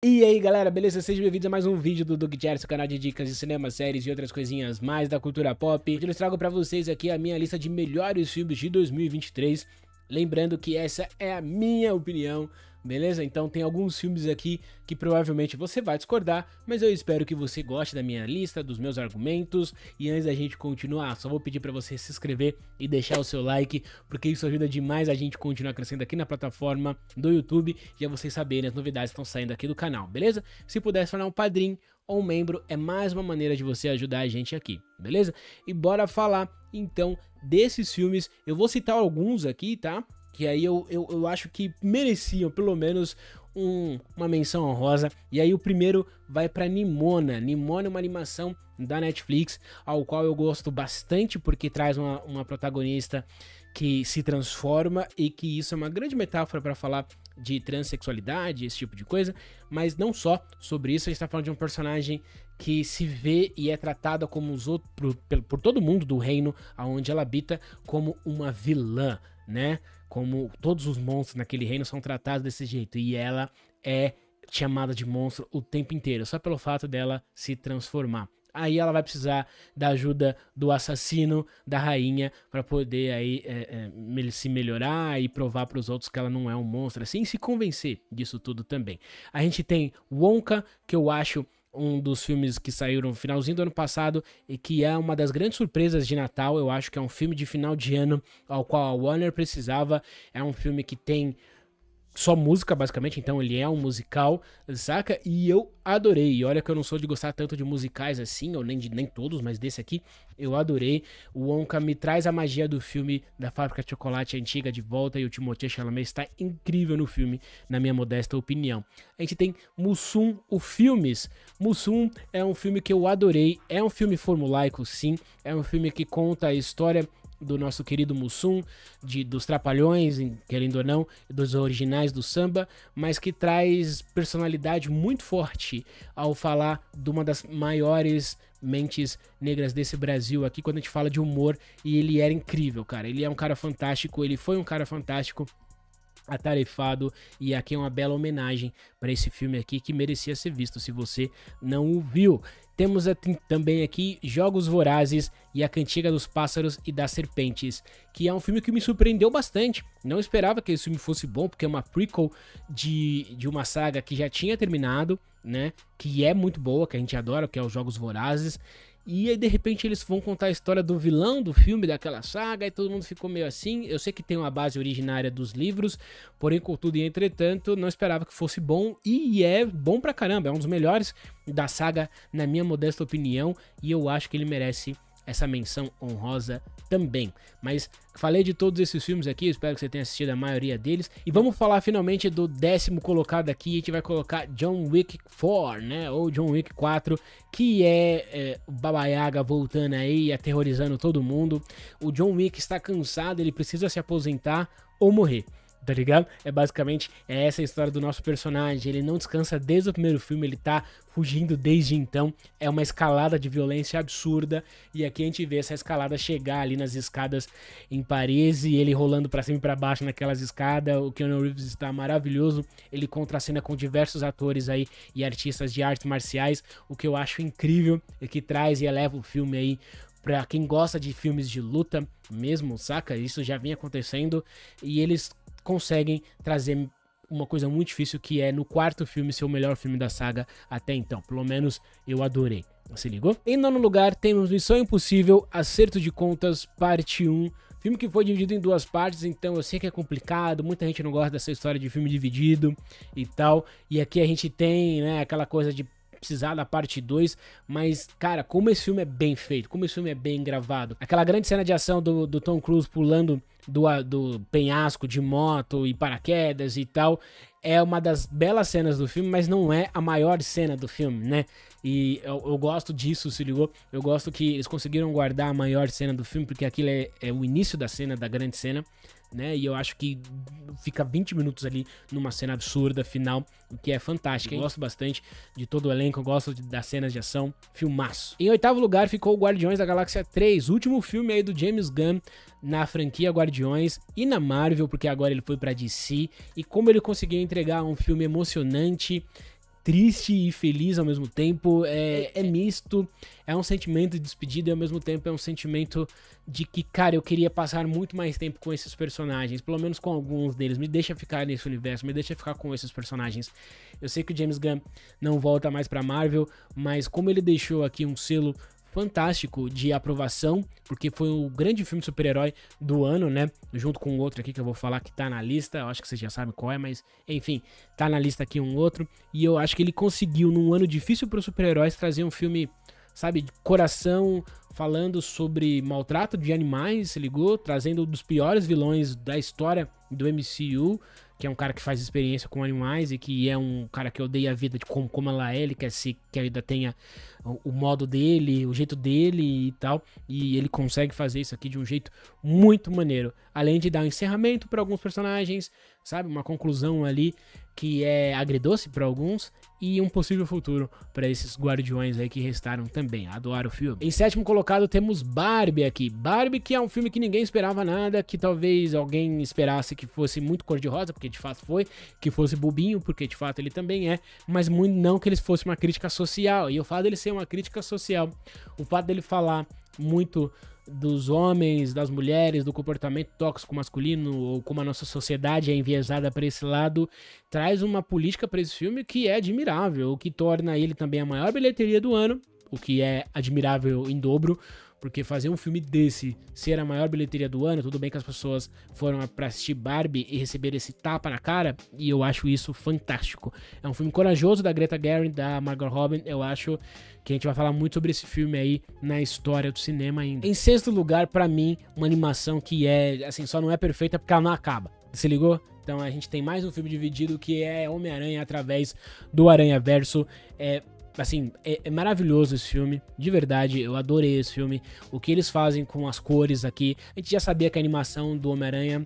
E aí galera, beleza? Sejam bem-vindos a mais um vídeo do Doug Jar, seu canal de dicas de cinema, séries e outras coisinhas mais da cultura pop. Hoje eu trago pra vocês aqui a minha lista de melhores filmes de 2023. Lembrando que essa é a minha opinião, beleza? Então tem alguns filmes aqui que provavelmente você vai discordar, mas eu espero que você goste da minha lista, dos meus argumentos. E antes da gente continuar, só vou pedir pra você se inscrever e deixar o seu like, porque isso ajuda demais a gente continuar crescendo aqui na plataforma do YouTube, já vocês saberem as novidades que estão saindo aqui do canal, beleza? Se puder se tornar um padrinho ou um membro, é mais uma maneira de você ajudar a gente aqui, beleza? E bora falar então desses filmes. Eu vou citar alguns aqui, tá? Que aí eu acho que mereciam pelo menos uma menção honrosa. E aí o primeiro vai pra Nimona. Nimona é uma animação da Netflix, ao qual eu gosto bastante, porque traz uma protagonista que se transforma, e que isso é uma grande metáfora para falar de transexualidade, esse tipo de coisa. Mas não só sobre isso, a gente tá falando de um personagem que se vê e é tratada como os outros, por todo mundo do reino aonde ela habita, como uma vilã, né? Como todos os monstros naquele reino são tratados desse jeito, e ela é chamada de monstro o tempo inteiro, só pelo fato dela se transformar. Aí ela vai precisar da ajuda do assassino da rainha para poder aí se melhorar e provar para os outros que ela não é um monstro, assim, e se convencer disso tudo também. A gente tem Wonka, que eu acho um dos filmes que saíram no finalzinho do ano passado e que é uma das grandes surpresas de Natal. Eu acho que é um filme de final de ano ao qual a Warner precisava. É um filme que tem só música, basicamente, então ele é um musical, saca? E eu adorei. E olha que eu não sou de gostar tanto de musicais assim, ou nem todos, mas desse aqui eu adorei. O Wonka me traz a magia do filme da Fábrica de Chocolate antiga de volta, e o Timothée Chalamet está incrível no filme, na minha modesta opinião. A gente tem Mussum, o Filmes. Mussum é um filme que eu adorei. É um filme formulaico, sim. É um filme que conta a história do nosso querido Mussum, dos Trapalhões, querendo ou não, dos originais do samba, mas que traz personalidade muito forte ao falar de uma das maiores mentes negras desse Brasil aqui, quando a gente fala de humor. E ele era incrível, cara. Ele é um cara fantástico, ele foi um cara fantástico, atarefado, e aqui é uma bela homenagem para esse filme aqui que merecia ser visto, se você não o viu. Temos também aqui Jogos Vorazes e A Cantiga dos Pássaros e das Serpentes, que é um filme que me surpreendeu bastante. Não esperava que esse filme fosse bom, porque é uma prequel de uma saga que já tinha terminado, né? Que é muito boa, que a gente adora, que é os Jogos Vorazes. E aí, de repente, eles vão contar a história do vilão do filme, daquela saga, e todo mundo ficou meio assim. Eu sei que tem uma base originária dos livros, porém, contudo e entretanto, não esperava que fosse bom, e é bom pra caramba. É um dos melhores da saga, na minha modesta opinião, e eu acho que ele merece essa menção honrosa também. Mas falei de todos esses filmes aqui, espero que você tenha assistido a maioria deles. E vamos falar finalmente do 10º colocado aqui. A gente vai colocar John Wick 4, né? Ou John Wick 4, que é o Baba Yaga voltando aí, aterrorizando todo mundo. O John Wick está cansado, ele precisa se aposentar ou morrer, tá ligado? Basicamente essa a história do nosso personagem. Ele não descansa desde o primeiro filme, ele tá fugindo desde então. É uma escalada de violência absurda, e aqui a gente vê essa escalada chegar ali nas escadas em Paris, e ele rolando pra cima e pra baixo naquelas escadas. O Keanu Reeves está maravilhoso, ele contracena com diversos atores aí e artistas de artes marciais, o que eu acho incrível, e que traz e eleva o filme aí pra quem gosta de filmes de luta mesmo, saca? Isso já vinha acontecendo, e eles conseguem trazer uma coisa muito difícil, que é no quarto filme ser o melhor filme da saga até então. Pelo menos eu adorei. Se ligou? Em nono lugar temos Missão Impossível, Acerto de Contas, parte 1. Filme que foi dividido em duas partes, então eu sei que é complicado, muita gente não gosta dessa história de filme dividido e tal. E aqui a gente tem, né, aquela coisa de precisar da parte 2, mas, cara, como esse filme é bem feito, como esse filme é bem gravado. Aquela grande cena de ação do Tom Cruise pulando do penhasco de moto e paraquedas e tal, é uma das belas cenas do filme, mas não é a maior cena do filme, né? E eu gosto disso, se ligou? Eu gosto que eles conseguiram guardar a maior cena do filme, porque aquilo é o início da cena, da grande cena, né? E eu acho que fica 20 minutos ali numa cena absurda final, o que é fantástico. Eu gosto bastante de todo o elenco, eu gosto das cenas de ação, filmaço. Em oitavo lugar ficou o Guardiões da Galáxia 3, último filme aí do James Gunn na franquia Guardiões e na Marvel, porque agora ele foi pra DC, e como ele conseguiu entregar um filme emocionante, triste e feliz ao mesmo tempo, é misto, é um sentimento de despedida e ao mesmo tempo é um sentimento de que, cara, eu queria passar muito mais tempo com esses personagens, pelo menos com alguns deles, me deixa ficar nesse universo, me deixa ficar com esses personagens. Eu sei que o James Gunn não volta mais pra Marvel, mas como ele deixou aqui um selo fantástico de aprovação, porque foi o grande filme de super-herói do ano, né? Junto com outro aqui que eu vou falar que tá na lista, eu acho que vocês já sabem qual é, mas enfim, tá na lista aqui um outro, e eu acho que ele conseguiu, num ano difícil para os super-heróis, trazer um filme, sabe, de coração, falando sobre maltrato de animais, se ligou? Trazendo um dos piores vilões da história do MCU, que é um cara que faz experiência com animais e que é um cara que odeia a vida de como ela é, ele quer que a vida tenha o modo dele, o jeito dele e tal, e ele consegue fazer isso aqui de um jeito muito maneiro, além de dar um encerramento para alguns personagens, sabe, uma conclusão ali que é agridoce para alguns e um possível futuro para esses guardiões aí que restaram também. Adoro o filme. Em sétimo colocado temos Barbie aqui. Barbie, que é um filme que ninguém esperava nada, que talvez alguém esperasse que fosse muito cor-de-rosa, porque de fato foi, que fosse bobinho, porque de fato ele também é, mas muito não que ele fosse uma crítica social. E o fato dele ser uma crítica social, o fato dele falar muito dos homens, das mulheres, do comportamento tóxico masculino, ou como a nossa sociedade é enviesada para esse lado, traz uma política para esse filme que é admirável, o que torna ele também a maior bilheteria do ano, o que é admirável em dobro, porque fazer um filme desse ser a maior bilheteria do ano, tudo bem que as pessoas foram pra assistir Barbie e receber esse tapa na cara, e eu acho isso fantástico. É um filme corajoso da Greta Gerwig, da Margot Robbie, eu acho que a gente vai falar muito sobre esse filme aí na história do cinema ainda. Em sexto lugar, pra mim, uma animação que é, assim, só não é perfeita porque ela não acaba. Se ligou? Então a gente tem mais um filme dividido que é Homem-Aranha através do Aranhaverso. Assim, é maravilhoso esse filme, de verdade, eu adorei esse filme. O que eles fazem com as cores aqui, a gente já sabia que a animação do Homem-Aranha,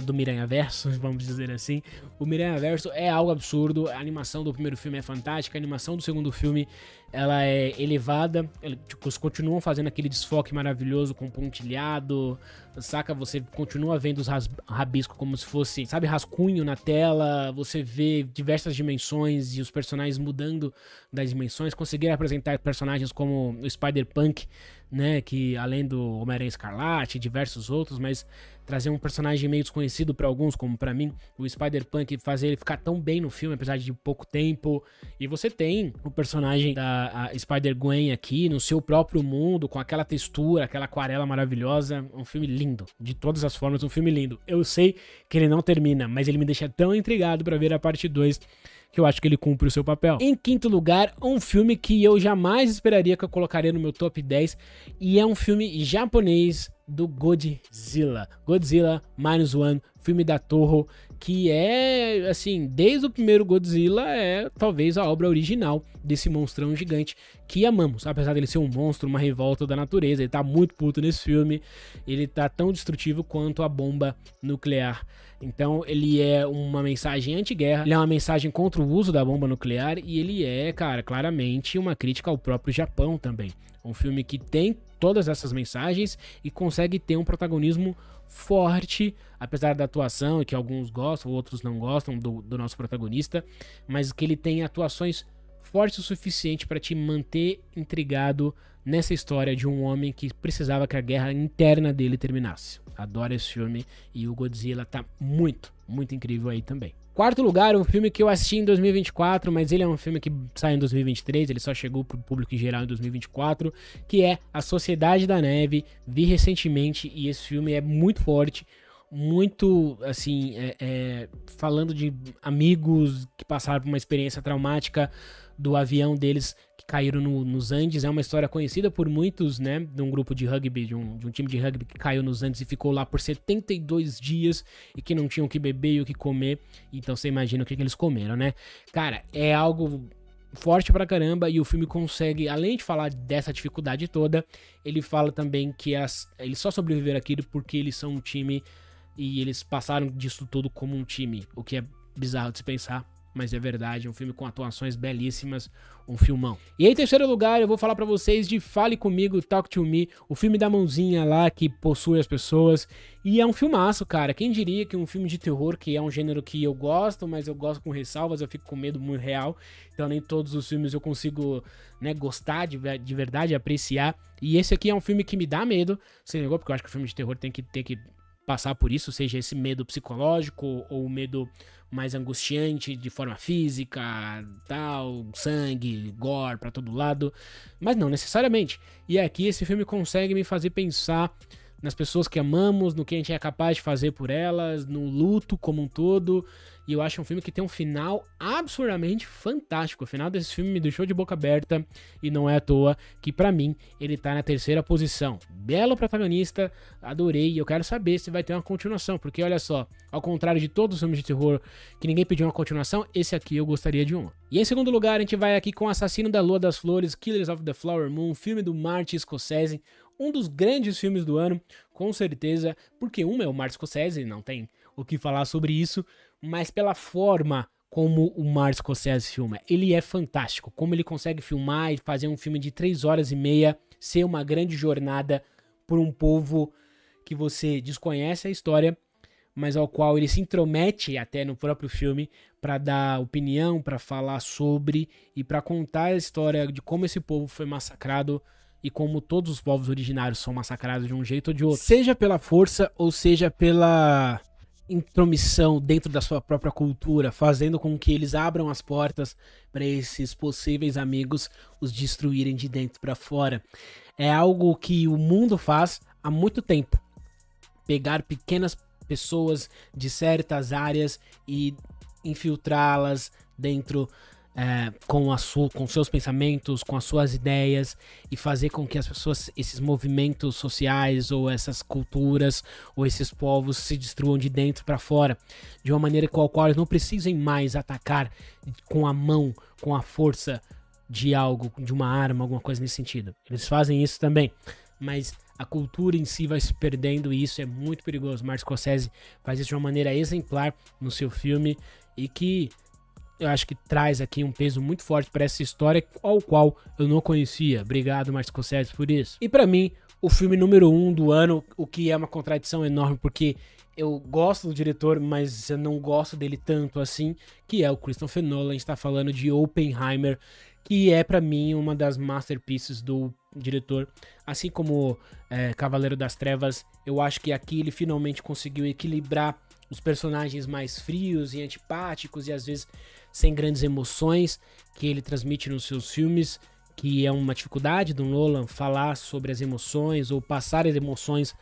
do Miranhaverso, vamos dizer assim, o Miranhaverso é algo absurdo, a animação do primeiro filme é fantástica, a animação do segundo filme, ela é elevada, eles continuam fazendo aquele desfoque maravilhoso com pontilhado, saca? Você continua vendo os rabiscos como se fosse, sabe, rascunho na tela, você vê diversas dimensões e os personagens mudando das dimensões, conseguiram apresentar personagens como o Spider-Punk, né, que além do Homem-Aranha Escarlate e diversos outros, mas trazer um personagem meio desconhecido para alguns, como para mim, o Spider-Punk, fazer ele ficar tão bem no filme, apesar de pouco tempo, e você tem o personagem da Spider-Gwen aqui, no seu próprio mundo, com aquela textura, aquela aquarela maravilhosa, um filme lindo, de todas as formas, um filme lindo. Eu sei que ele não termina, mas ele me deixa tão intrigado para ver a parte 2, que eu acho que ele cumpre o seu papel. Em quinto lugar, um filme que eu jamais esperaria que eu colocaria no meu top 10, e é um filme japonês do Godzilla. Godzilla Minus One, filme da Toho, que é, assim, desde o primeiro Godzilla, é talvez a obra original desse monstrão gigante que amamos, apesar dele ser um monstro, uma revolta da natureza. Ele tá muito puto nesse filme, ele tá tão destrutivo quanto a bomba nuclear. Então ele é uma mensagem anti-guerra, ele é uma mensagem contra o uso da bomba nuclear e ele é, cara, claramente uma crítica ao próprio Japão também. Um filme que tem todas essas mensagens e consegue ter um protagonismo forte, apesar da atuação, que alguns gostam, outros não gostam do nosso protagonista, mas que ele tem atuações fortes o suficiente para te manter intrigado nessa história de um homem que precisava que a guerra interna dele terminasse. Adoro esse filme e o Godzilla tá muito, muito incrível aí também. Quarto lugar, um filme que eu assisti em 2024, mas ele é um filme que saiu em 2023, ele só chegou pro público em geral em 2024, que é A Sociedade da Neve. Vi recentemente e esse filme é muito forte, muito, assim, falando de amigos que passaram por uma experiência traumática do avião deles que caíram nos Andes. É uma história conhecida por muitos, né, de um grupo de rugby, de um time de rugby que caiu nos Andes e ficou lá por 72 dias e que não tinham o que beber e o que comer. Então você imagina o que eles comeram, né? Cara, é algo forte pra caramba e o filme consegue, além de falar dessa dificuldade toda, ele fala também que eles só sobreviveram aquilo porque eles são um time e eles passaram disso tudo como um time, o que é bizarro de se pensar, mas é verdade, um filme com atuações belíssimas, um filmão. E em terceiro lugar, eu vou falar pra vocês de Fale Comigo, Talk to Me, o filme da mãozinha lá que possui as pessoas, e é um filmaço, cara. Quem diria que um filme de terror, que é um gênero que eu gosto, mas eu gosto com ressalvas, eu fico com medo muito real, então nem todos os filmes eu consigo, né, gostar de verdade, apreciar, e esse aqui é um filme que me dá medo, você negou, porque eu acho que o filme de terror tem que passar por isso, seja esse medo psicológico ou o medo mais angustiante de forma física, tal, sangue, gore pra todo lado, mas não necessariamente. E aqui esse filme consegue me fazer pensar nas pessoas que amamos, no que a gente é capaz de fazer por elas, no luto como um todo. E eu acho um filme que tem um final absurdamente fantástico. O final desse filme me deixou de boca aberta e não é à toa que pra mim ele tá na terceira posição. Belo protagonista, adorei e eu quero saber se vai ter uma continuação, porque olha só, ao contrário de todos os filmes de terror que ninguém pediu uma continuação, esse aqui eu gostaria de uma. E em segundo lugar a gente vai aqui com Assassino da Lua das Flores, Killers of the Flower Moon, filme do Martin Scorsese, um dos grandes filmes do ano, com certeza, porque é o Martin Scorsese, não tem o que falar sobre isso, mas pela forma como o Martin Scorsese filma, ele é fantástico, como ele consegue filmar e fazer um filme de 3 horas e meia ser uma grande jornada por um povo que você desconhece a história, mas ao qual ele se intromete até no próprio filme para dar opinião, para falar sobre e para contar a história de como esse povo foi massacrado e como todos os povos originários são massacrados de um jeito ou de outro. Seja pela força ou seja pela intromissão dentro da sua própria cultura, fazendo com que eles abram as portas para esses possíveis amigos os destruírem de dentro para fora. É algo que o mundo faz há muito tempo. Pegar pequenas pessoas de certas áreas e infiltrá-las dentro com seus pensamentos, com as suas ideias e fazer com que as pessoas, esses movimentos sociais ou essas culturas ou esses povos se destruam de dentro para fora, de uma maneira com a qual eles não precisem mais atacar com a mão, com a força de algo, de uma arma, alguma coisa nesse sentido. Eles fazem isso também, mas a cultura em si vai se perdendo e isso é muito perigoso. Martin Scorsese faz isso de uma maneira exemplar no seu filme e que eu acho que traz aqui um peso muito forte para essa história, ao qual eu não conhecia. Obrigado, Martin Scorsese, por isso. E para mim, o filme número 1 do ano, o que é uma contradição enorme, porque eu gosto do diretor, mas eu não gosto dele tanto assim, que é o Christopher Nolan. A gente tá falando de Oppenheimer, que é para mim uma das masterpieces do diretor. Assim como Cavaleiro das Trevas, eu acho que aqui ele finalmente conseguiu equilibrar os personagens mais frios e antipáticos e às vezes sem grandes emoções que ele transmite nos seus filmes, que é uma dificuldade do Nolan falar sobre as emoções ou passar as emoções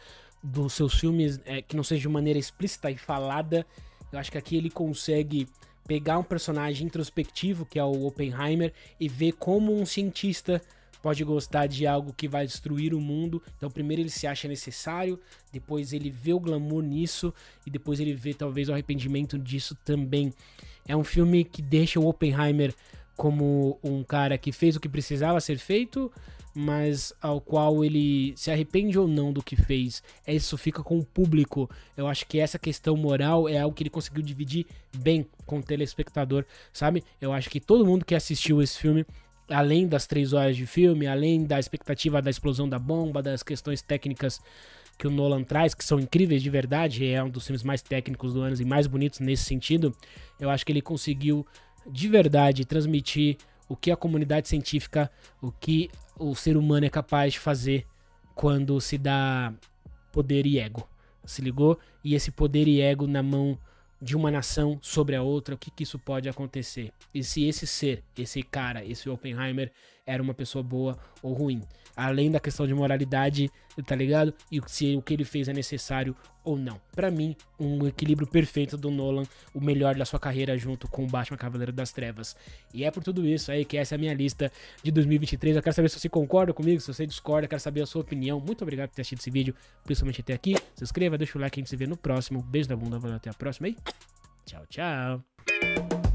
dos seus filmes que não seja de maneira explícita e falada. Eu acho que aqui ele consegue pegar um personagem introspectivo, que é o Oppenheimer, e ver como um cientista pode gostar de algo que vai destruir o mundo. Então primeiro ele se acha necessário, depois ele vê o glamour nisso e depois ele vê talvez o arrependimento disso também. É um filme que deixa o Oppenheimer como um cara que fez o que precisava ser feito, mas ao qual ele se arrepende ou não do que fez. Isso fica com o público. Eu acho que essa questão moral é algo que ele conseguiu dividir bem com o telespectador, sabe? Eu acho que todo mundo que assistiu esse filme, além das 3 horas de filme, além da expectativa da explosão da bomba, das questões técnicas que o Nolan traz, que são incríveis de verdade, é um dos filmes mais técnicos do ano e mais bonitos nesse sentido, eu acho que ele conseguiu de verdade transmitir o que a comunidade científica, o que o ser humano é capaz de fazer quando se dá poder e ego. Se ligou? E esse poder e ego na mão de uma nação sobre a outra, o que isso pode acontecer? E se esse ser, esse cara, esse Oppenheimer era uma pessoa boa ou ruim? Além da questão de moralidade, tá ligado? E se o que ele fez é necessário ou não. Pra mim, um equilíbrio perfeito do Nolan, o melhor da sua carreira junto com o Batman Cavaleiro das Trevas. E é por tudo isso aí que essa é a minha lista de 2023. Eu quero saber se você concorda comigo, se você discorda, eu quero saber a sua opinião. Muito obrigado por ter assistido esse vídeo, principalmente até aqui. Se inscreva, deixa o like, a gente se vê no próximo. Beijo da bunda, valeu, até a próxima e tchau, tchau.